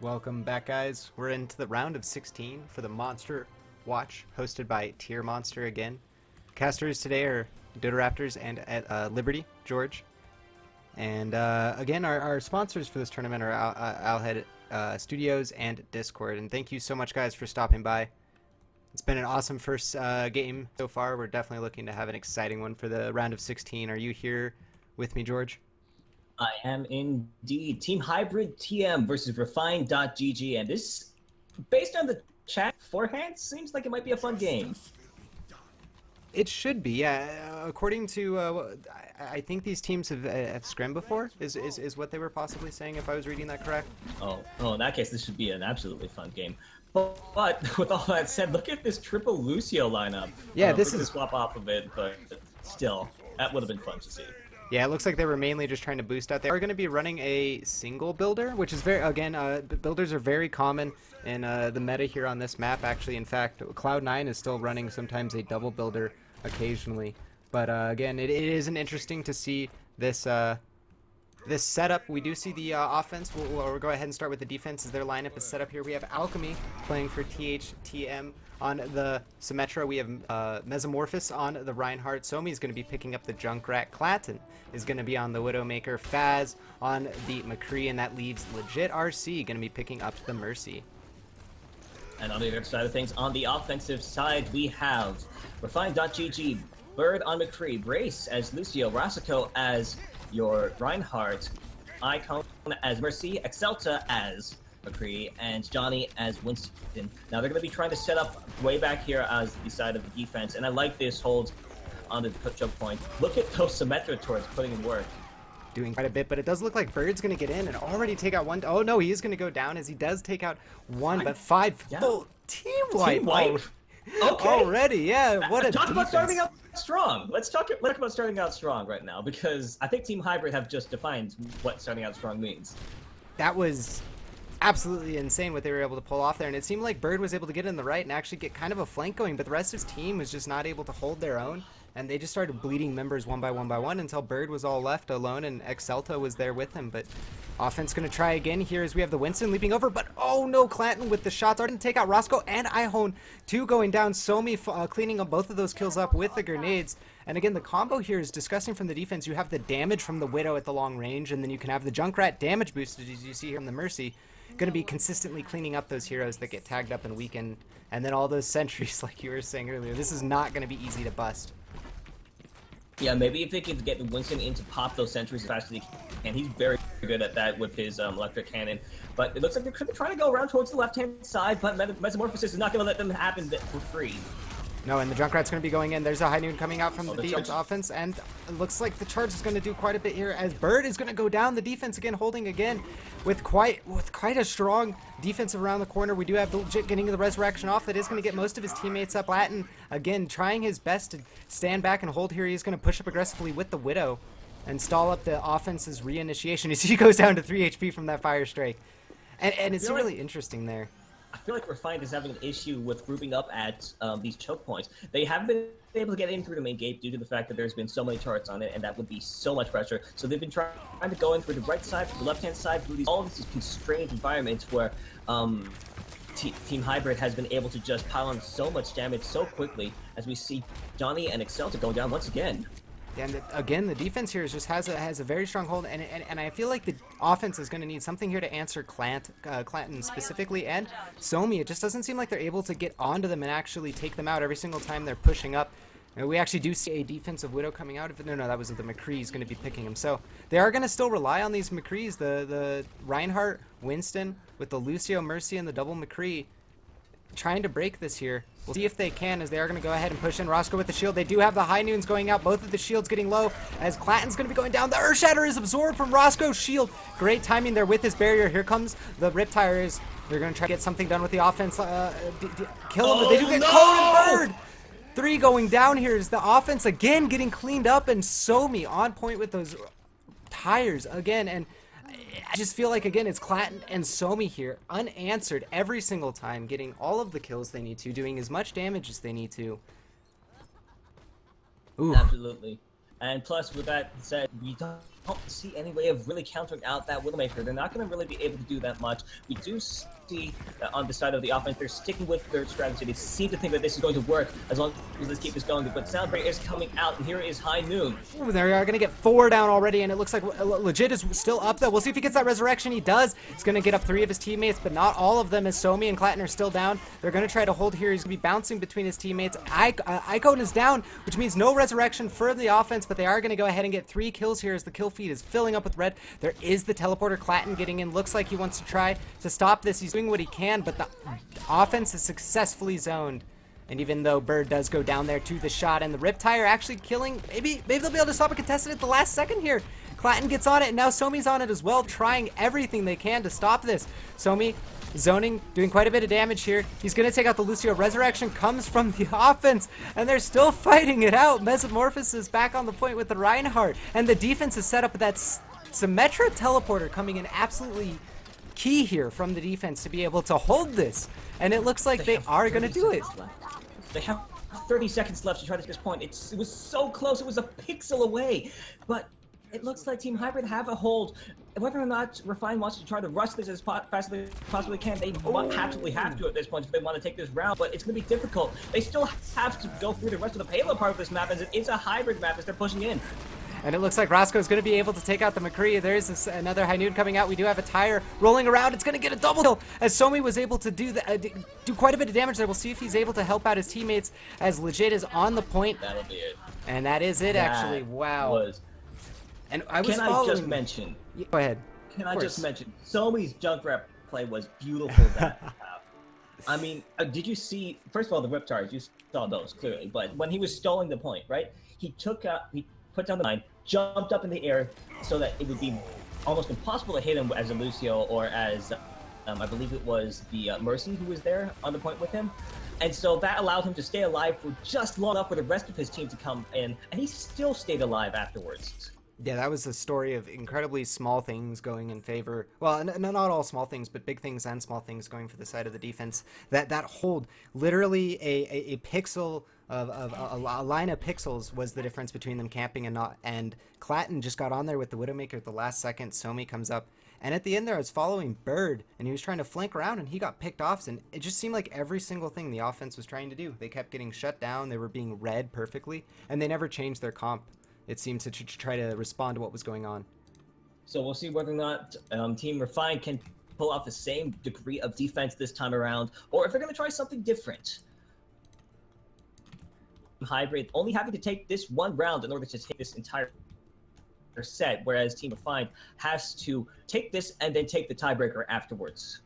Welcome back, guys. We're into the round of 16 for the Monster Watch, hosted by Tiermonster again. Casters today are Dodoraptors and Liberty, George. And again, our sponsors for this tournament are Owlhead Studios and Discord. And thank you so much, guys, for stopping by. It's been an awesome first game so far. We're definitely looking to have an exciting one for the round of 16. Are you here with me, George? I am indeed. Team Hybrid TM versus Refined.GG, and this, based on the chat beforehand, seems like it might be a fun game. It should be, yeah. According to, I think these teams have scrimmed before, is what they were possibly saying, if I was reading that correct. Oh, in that case, this should be an absolutely fun game. But with all that said, look at this triple Lucio lineup. Yeah, this is... swap off of it, but still, that would have been fun to see. Yeah, it looks like they were mainly just trying to boost out. They are going to be running a single builder, which is very, again, builders are very common in the meta here on this map. Actually, in fact, Cloud9 is still running sometimes a double builder occasionally. But again, it isn't interesting to see this this setup. We do see the offense. We'll go ahead and start with the defense as their lineup is set up here. We have Alchemy playing for THTM. On the Symmetra, we have Mesomorphous on the Reinhardt. Somi is going to be picking up the Junkrat. Klatten is going to be on the Widowmaker. Faz on the McCree, and that leaves Legit RC going to be picking up the Mercy. And on the other side of things, on the offensive side, we have Refined.GG, Bird on McCree, Brace as Lucio, Rasico as your Reinhardt, Icon as Mercy, Excelta as McCree, and Johnny as Winston. Now they're going to be trying to set up way back here as the side of the defense, and I like this hold on the choke point. Look at those Symmetra turrets putting in work. Doing quite a bit, but it does look like Bird's going to get in and already take out one. Oh no, he is going to go down as he does take out one, but five full team wipe. Okay. Already, yeah. What a talk defense. about starting out strong. Let's talk about starting out strong right now, because I think Team Hybrid have just defined what starting out strong means. That was absolutely insane what they were able to pull off there, and it seemed like Bird was able to get in the right and actually get kind of a flank going, but the rest of his team was just not able to hold their own, and they just started bleeding members one by one until Bird was all left alone and Excelta was there with him. But offense going to try again here as we have the Winston leaping over, but oh no, Clanton with the shots starting to take out Roscoe and Ihone, two going down. Somi cleaning up both of those kills up with the grenades. And again, the combo here is disgusting from the defense. You have the damage from the Widow at the long range, and then you can have the Junkrat damage boosted, as you see here from the Mercy. Going to be consistently cleaning up those heroes that get tagged up and weakened, and then all those sentries, like you were saying earlier. This is not going to be easy to bust. Yeah, maybe if they could get Winston in to pop those sentries as fast as he can. He's very good at that with his electric cannon. But it looks like they're trying to go around towards the left-hand side, but Mesomorphosis is not going to let them happen for free. No, and the Junkrat's going to be going in. There's a High Noon coming out from the defense offense, and it looks like the charge is going to do quite a bit here as Bird is going to go down the defense again, holding again with quite a strong defense around the corner. We do have Legit getting the resurrection off. That is going to get most of his teammates up. Latin, again, trying his best to stand back and hold here. He's going to push up aggressively with the Widow and stall up the offense's reinitiation as he goes down to 3 HP from that fire strike. And it's really interesting there. I feel like Refined is having an issue with grouping up at these choke points. They haven't been able to get in through the main gate due to the fact that there's been so many turrets on it, and that would be so much pressure. So they've been trying to go in through the right side, through the left-hand side, through all of these constrained environments where Team Hybrid has been able to just pile on so much damage so quickly, as we see Johnny and Excelta going down once again. And again, the defense here just has a very strong hold, and I feel like the offense is going to need something here to answer Clanton specifically, and Somi. It just doesn't seem like they're able to get onto them and actually take them out every single time they're pushing up. And we actually do see a defensive Widow coming out. No, that was the McCree's going to be picking him. So they are going to still rely on these McCree's, the Reinhardt, Winston, with the Lucio, Mercy, and the double McCree, trying to break this here. We'll see if they can, as they are going to go ahead and push in. Roscoe with the shield. They do have the High Noons going out. Both of the shields getting low as Clanton's going to be going down. The Earthshatter is absorbed from Roscoe's shield. Great timing there with his barrier. Here comes the Riptires. They're going to try to get something done with the offense. Kill him. They do get Cone and Bird. 3 going down here is the offense again getting cleaned up, and Somi on point with those tires again. And I just feel like, again, it's Clanton and Somi here, unanswered every single time, getting all of the kills they need to, doing as much damage as they need to. Ooh. Absolutely. And plus, with that said, we don't see any way of really countering out that Widowmaker. They're not going to really be able to do that much. We do see that on the side of the offense, they're sticking with their strategy. They seem to think that this is going to work as long as this keep is going. But Soundbreak is coming out, and here is High Noon. Ooh, they are going to get 4 down already, and it looks like Legit is still up, though. We'll see if he gets that resurrection. He does. He's going to get up 3 of his teammates, but not all of them, as Somi and Clatton are still down. They're going to try to hold here. He's going to be bouncing between his teammates. Icon is down, which means no resurrection for the offense, but they are going to go ahead and get 3 kills here as the kill feed is filling up with red. There is the teleporter. Clatton getting in. Looks like he wants to try to stop this. He's doing what he can, but the offense is successfully zoned. And even though Bird does go down there to the shot, and the Riptire actually killing, maybe they'll be able to stop a contestant at the last second here. Clatton gets on it, and now Somi's on it as well, trying everything they can to stop this. Somi zoning, doing quite a bit of damage here. He's going to take out the Lucio. Resurrection comes from the offense, and they're still fighting it out. Metamorphosis is back on the point with the Reinhardt, and the defense is set up with that Symmetra teleporter coming in absolutely key here from the defense to be able to hold this. And it looks like they are going to do it. They have 30 seconds left to try to get this point. It was so close. It was a pixel away. But it looks like Team Hybrid have a hold. Whether or not Refine wants to try to rush this as fast as they possibly can, they absolutely have to at this point if they want to take this round, but it's going to be difficult. They still have to go through the rest of the payload part of this map, as it is a hybrid map as they're pushing in. And it looks like Roscoe is going to be able to take out the McCree. There's another High Noon coming out. We do have a tire rolling around. It's going to get a double kill as Somi was able to do quite a bit of damage there. We'll see if he's able to help out his teammates as Legit is on the point. That'll be it. And that is it, actually. Wow. And I was I just mention? Go ahead. Can I just mention? Somi's Junkrat play was beautiful that half. I mean, did you see? First of all, the Riptires, you saw those clearly. But when he was stalling the point, right? He put down the line, jumped up in the air so that it would be almost impossible to hit him as a Lucio or as, I believe it was the Mercy who was there on the point with him. And so that allowed him to stay alive for just long enough for the rest of his team to come in, and he still stayed alive afterwards. Yeah, that was a story of incredibly small things going in favor. Well, not all small things, but big things and small things going for the side of the defense. That hold, literally a pixel of a line of pixels was the difference between them camping and not. And Clatton just got on there with the Widowmaker at the last second. Somi comes up, and at the end there, I was following Bird, and he was trying to flank around, and he got picked off. And it just seemed like every single thing the offense was trying to do, they kept getting shut down. They were being read perfectly, and they never changed their comp. It seemed to try to respond to what was going on. So we'll see whether or not Team Refine can pull off the same degree of defense this time around, or if they're going to try something different. Hybrid only having to take this one round in order to take this entire set, whereas Team Refine has to take this and then take the tiebreaker afterwards.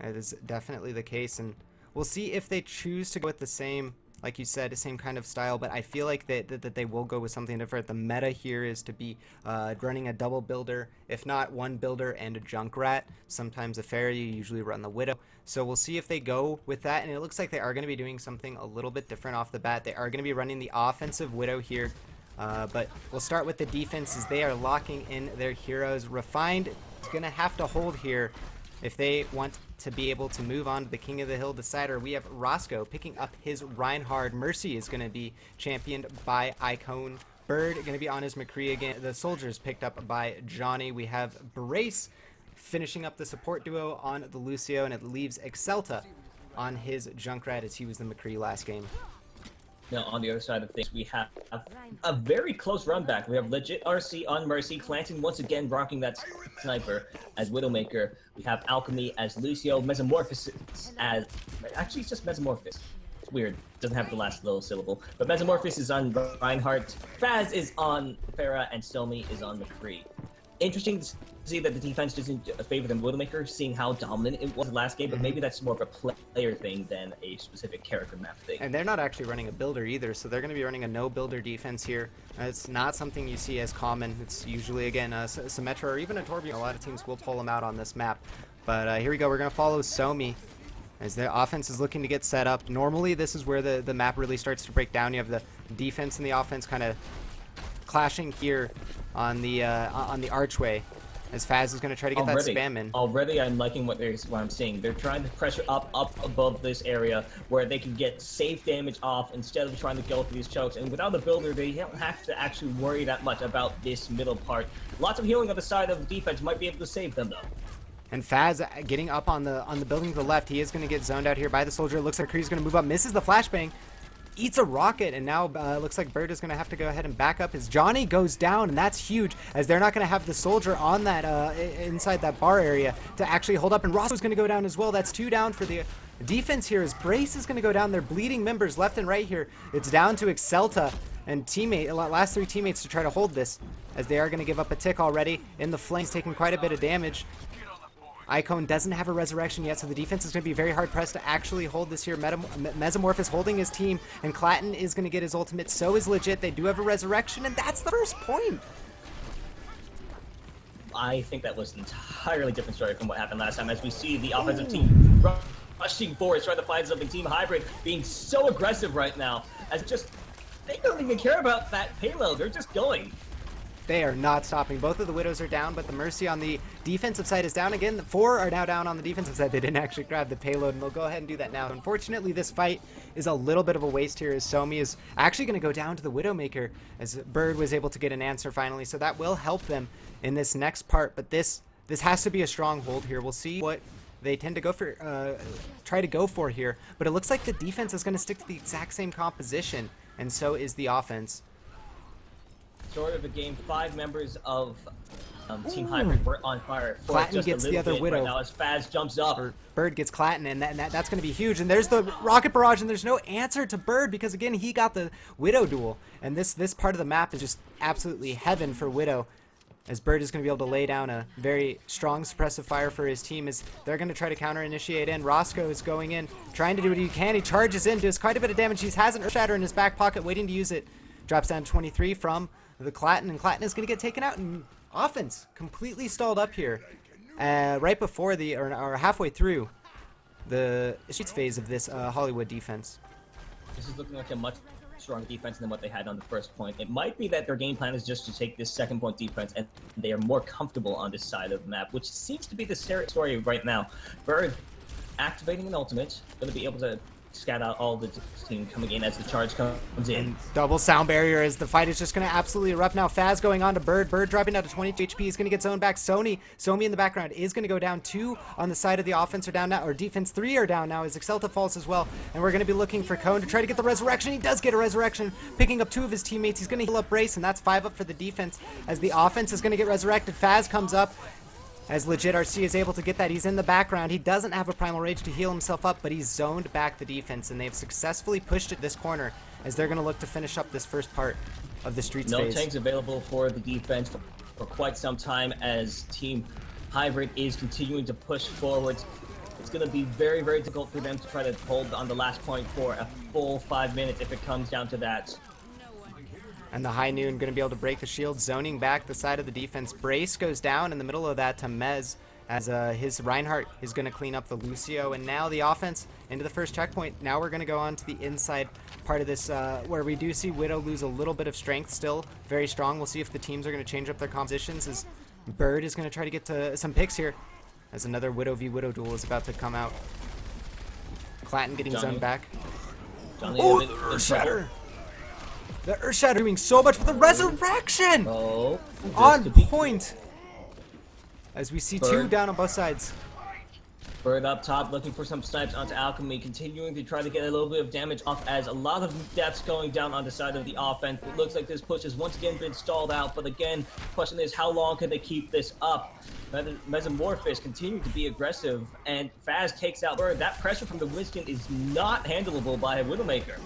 That is definitely the case, and we'll see if they choose to go with the same, like you said, the same kind of style, but I feel like that they will go with something different. The meta here is to be running a double builder, if not one builder and a Junkrat. Sometimes a Fairy, you usually run the Widow. So we'll see if they go with that, and it looks like they are going to be doing something a little bit different off the bat. They are going to be running the offensive Widow here, but we'll start with the defense as they are locking in their heroes. Refined is going to have to hold here if they want to be able to move on to the King of the Hill decider. We have Roscoe picking up his Reinhardt. Mercy is going to be championed by Icon. Bird going to be on his McCree again. The soldiers picked up by Johnny. We have Brace finishing up the support duo on the Lucio, and it leaves Excelta on his Junkrat as he was the McCree last game. Now, on the other side of things, we have a very close run back. We have legit RC on Mercy. Clanton once again rocking that sniper as Widowmaker. We have Alchemy as Lucio. Metamorphosis as... Actually, it's just Metamorphosis. It's weird. Doesn't have the last little syllable. But Metamorphosis is on Reinhardt. Faz is on Farah, and Somi is on McCree. Interesting to see that the defense doesn't favor the Widowmaker, seeing how dominant it was the last game, but maybe that's more of a player thing than a specific character map thing. And they're not actually running a builder either, so they're going to be running a no-builder defense here. It's not something you see as common. It's usually, again, a Symmetra or even a Torbjorn. A lot of teams will pull them out on this map. But here we go. We're going to follow Somi as the offense is looking to get set up. Normally, this is where the map really starts to break down. You have the defense and the offense kind of clashing here on the archway, as Faz is going to try to get that spam in. Already, I'm liking what I'm seeing. They're trying to pressure up above this area where they can get safe damage off instead of trying to go through these chokes. And without a builder, they don't have to actually worry that much about this middle part. Lots of healing on the side of the defense might be able to save them, though. And Faz getting up on the building to the left. He is going to get zoned out here by the soldier. It looks like Kree's going to move up, misses the flashbang, eats a rocket, and now looks like Bird is going to have to go ahead and back up. His Johnny goes down, and that's huge, as they're not going to have the soldier on that inside that bar area to actually hold up. And Roscoe's going to go down as well. That's 2 down for the defense here, as Brace is going to go down. They're bleeding members left and right here. It's down to Excelta and last 3 teammates to try to hold this, as they are going to give up a tick already in the flanks, taking quite a bit of damage. Icon doesn't have a resurrection yet, so the defense is going to be very hard pressed to actually hold this here. Mesomorph is holding his team, and Clatton is going to get his ultimate. So is Legit. They do have a resurrection, and that's the first point. I think that was an entirely different story from what happened last time, as we see the offensive team rushing forward, trying to find something. Team Hybrid being so aggressive right now, as they don't even care about that payload. They're just going. They are not stopping. Both of the Widows are down, but the Mercy on the defensive side is down again. The 4 are now down on the defensive side. They didn't actually grab the payload, and they'll go ahead and do that now. Unfortunately, this fight is a little bit of a waste here, as Somi is actually going to go down to the Widowmaker, as Bird was able to get an answer finally. So that will help them in this next part, but this has to be a stronghold here. We'll see what they tend to go for, try to go for here, but it looks like the defense is going to stick to the exact same composition, and so is the offense. Sort of a game, 5 members of Team Hybrid were on fire. Clatton gets the other Widow. Right now as Faz jumps up. Bird gets Clatton, and that's going to be huge. And there's the rocket barrage, and there's no answer to Bird because, again, he got the Widow duel. And this part of the map is just absolutely heaven for Widow, as Bird is going to be able to lay down a very strong suppressive fire for his team, as they're going to try to counter-initiate in. Roscoe is going in, trying to do what he can. He charges in, does quite a bit of damage. He has an Earthshatter in his back pocket, waiting to use it. Drops down to 23 from the Clatton, and Clatton is going to get taken out, and offense completely stalled up here right before or halfway through the streets phase of this Hollywood defense. This is looking like a much stronger defense than what they had on the first point. It might be that their game plan is just to take this second point defense, and they are more comfortable on this side of the map, which seems to be the story right now. Bird activating an ultimate, going to be able to scat out all the team coming in as the charge comes in. And double sound barrier, as the fight is just going to absolutely erupt now. Faz going on to Bird. Bird dropping down to 22 HP. He's going to get zoned back. Somi in the background is going to go down. 2 on the side of the offense are down now, or defense 3 are down now, as Excelta falls as well. And we're going to be looking for Cone to try to get the resurrection. He does get a resurrection, picking up 2 of his teammates. He's going to heal up Brace, and that's 5 up for the defense, as the offense is going to get resurrected. Faz comes up, as Legit RC is able to get that. He's in the background. He doesn't have a Primal Rage to heal himself up, but he's zoned back the defense, and they've successfully pushed it this corner, as they're going to look to finish up this first part of the streets phase. No tanks available for the defense for quite some time, as Team Hybrid is continuing to push forward. It's going to be very, very difficult for them to try to hold on the last point for a full 5 minutes if it comes down to that. And the High Noon going to be able to break the shield, zoning back the side of the defense. Brace goes down in the middle of that to Mez, as his Reinhardt is going to clean up the Lucio. And now the offense into the first checkpoint. Now we're going to go on to the inside part of this, where we do see Widow lose a little bit of strength, still very strong. We'll see if the teams are going to change up their compositions, as Bird is going to try to get to some picks here, as another Widow v Widow duel is about to come out. Clatton getting zoned back. Oh, the Earthshatter! The Earthshatter doing so much for the resurrection! Oh, on point! As we see Bird 2 down on both sides. Bird up top looking for some snipes onto Alchemy, continuing to try to get a little bit of damage off, as a lot of deaths going down on the side of the offense. It looks like this push has once again been stalled out, but again, the question is, how long can they keep this up? Mesomorph continuing to be aggressive, and Faz takes out Bird. That pressure from the Winston is not handleable by a Widowmaker.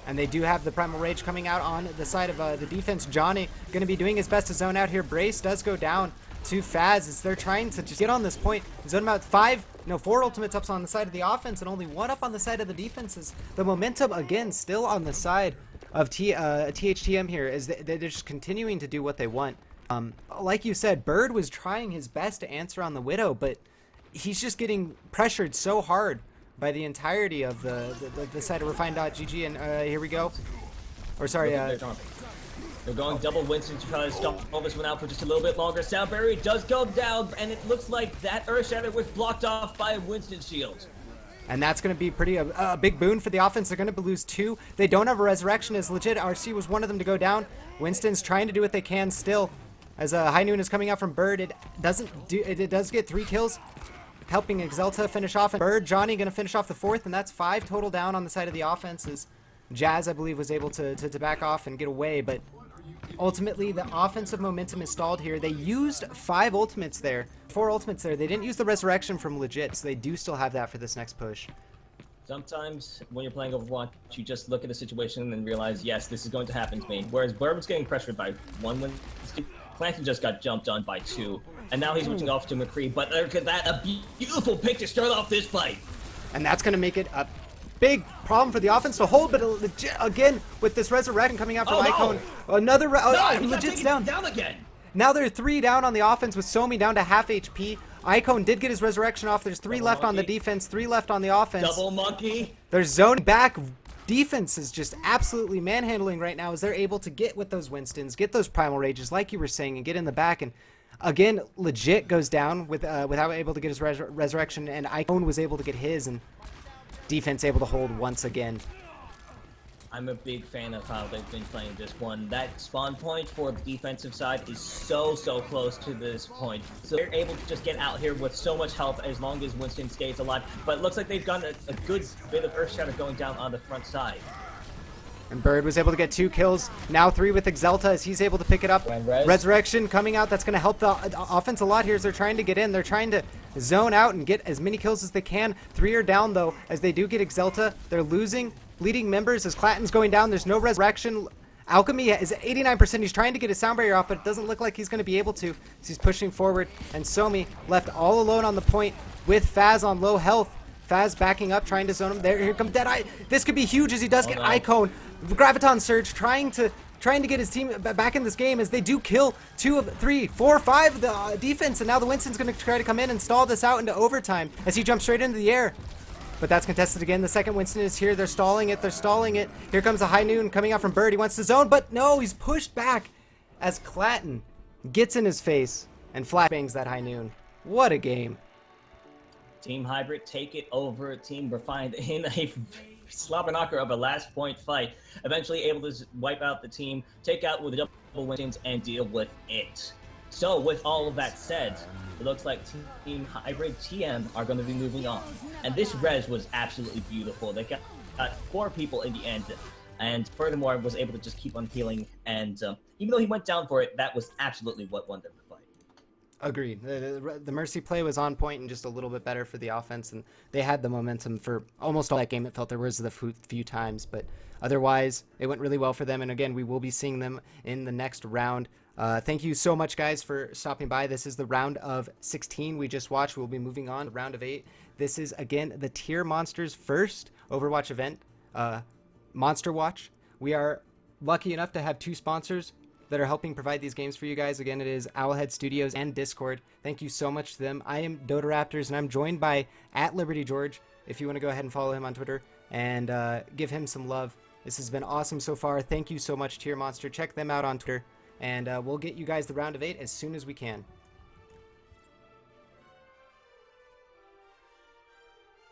And they do have the Primal Rage coming out on the side of the defense. Johnny going to be doing his best to zone out here. Brace does go down to Faz, as they're trying to just get on this point. Zone about 4 ultimates ups on the side of the offense, and only 1 up on the side of the defenses. The momentum, again, still on the side of THTM here, as they're just continuing to do what they want. Like you said, Bird was trying his best to answer on the Widow, but he's just getting pressured so hard by the entirety of the side of Refine.GG, and here we go. Or sorry, They're going double Winston to try to stop all this one out for just a little bit longer. Soundberry does go down, and it looks like that Earth Shatter was blocked off by Winston's shield. And that's going to be pretty a big boon for the offense. They're going to lose 2. They don't have a resurrection as legit. RC was one of them to go down. Winston's trying to do what they can still. As High Noon is coming out from Bird, it does get 3 kills, helping Exalta finish off. And Bird, Johnny going to finish off the 4th, and that's 5 total down on the side of the offenses. Jazz, I believe, was able to back off and get away, but ultimately the offensive momentum is stalled here. They used 5 ultimates there, 4 ultimates there. They didn't use the resurrection from legit, so they do still have that for this next push. Sometimes when you're playing Overwatch, you just look at the situation and realize, yes, this is going to happen to me. Whereas Bourbon's getting pressured by 1 win. Clanton just got jumped on by 2, and now he's switching off to McCree. But look at that, a beautiful pick to start off this fight. And that's going to make it a big problem for the offense to hold, but legit, again, with this resurrection coming out from Icon, another legit's down again. Now they're 3 down on the offense with Somi down to half HP. Icon did get his resurrection off. There's 3 left on the defense, 3 left on the offense. Double monkey. They're zoning back. Defense is just absolutely manhandling right now as they're able to get with those Winstons, get those Primal Rages, like you were saying, and get in the back. And again, legit goes down without able to get his resurrection, and Icon was able to get his, and defense able to hold once again. I'm a big fan of how they've been playing this one. That spawn point for the defensive side is so close to this point. So they're able to just get out here with so much health as long as Winston stays alive. But it looks like they've gotten a good bit of Earth Shatter going down on the front side. And Bird was able to get 2 kills. Now 3 with Exalta as he's able to pick it up. Resurrection coming out. That's going to help the offense a lot here as they're trying to get in. They're trying to zone out and get as many kills as they can. 3 are down, though, as they do get Exalta. They're losing leading members as Clanton's going down. There's no resurrection. Alchemy is at 89%. He's trying to get his sound barrier off, but it doesn't look like he's going to be able to. So he's pushing forward. And Somi left all alone on the point with Faz on low health. Faz backing up, trying to zone him. There, here comes Deadeye. This could be huge as he does get Icon. Graviton Surge trying to get his team back in this game as they do kill 2 of 3, 4, 5 of the defense. And now the Winston's going to try to come in and stall this out into overtime as he jumps straight into the air. But that's contested again. The second Winston is here. They're stalling it. They're stalling it. Here comes a High Noon coming out from Bird. He wants to zone, but no, he's pushed back as Clanton gets in his face and flat bangs that High Noon. What a game. Team Hybrid take it over Team Refined in a slobber knocker of a last point fight. Eventually able to wipe out the team, take out with the double Winston's, and deal with it. So with all of that said, it looks like Team Hybrid TM are going to be moving on. And this res was absolutely beautiful. They got 4 people in the end. And furthermore, was able to just keep on healing. And even though he went down for it, that was absolutely what won them the fight. Agreed. The Mercy play was on point and just a little bit better for the offense. And they had the momentum for almost all that game. It felt there was the few times. But otherwise, it went really well for them. And again, we will be seeing them in the next round. Thank you so much, guys, for stopping by. This is the round of 16 we just watched. We'll be moving on to round of 8. This is, again, the Tier Monsters' first Overwatch event, MonsterWatch. We are lucky enough to have 2 sponsors that are helping provide these games for you guys. Again, it is Owlhead Studios and Discord. Thank you so much to them. I am Dodoraptors, and I'm joined by @LibertyGeorge, if you want to go ahead and follow him on Twitter and give him some love. This has been awesome so far. Thank you so much, Tier Monster. Check them out on Twitter. And we'll get you guys the round of 8 as soon as we can.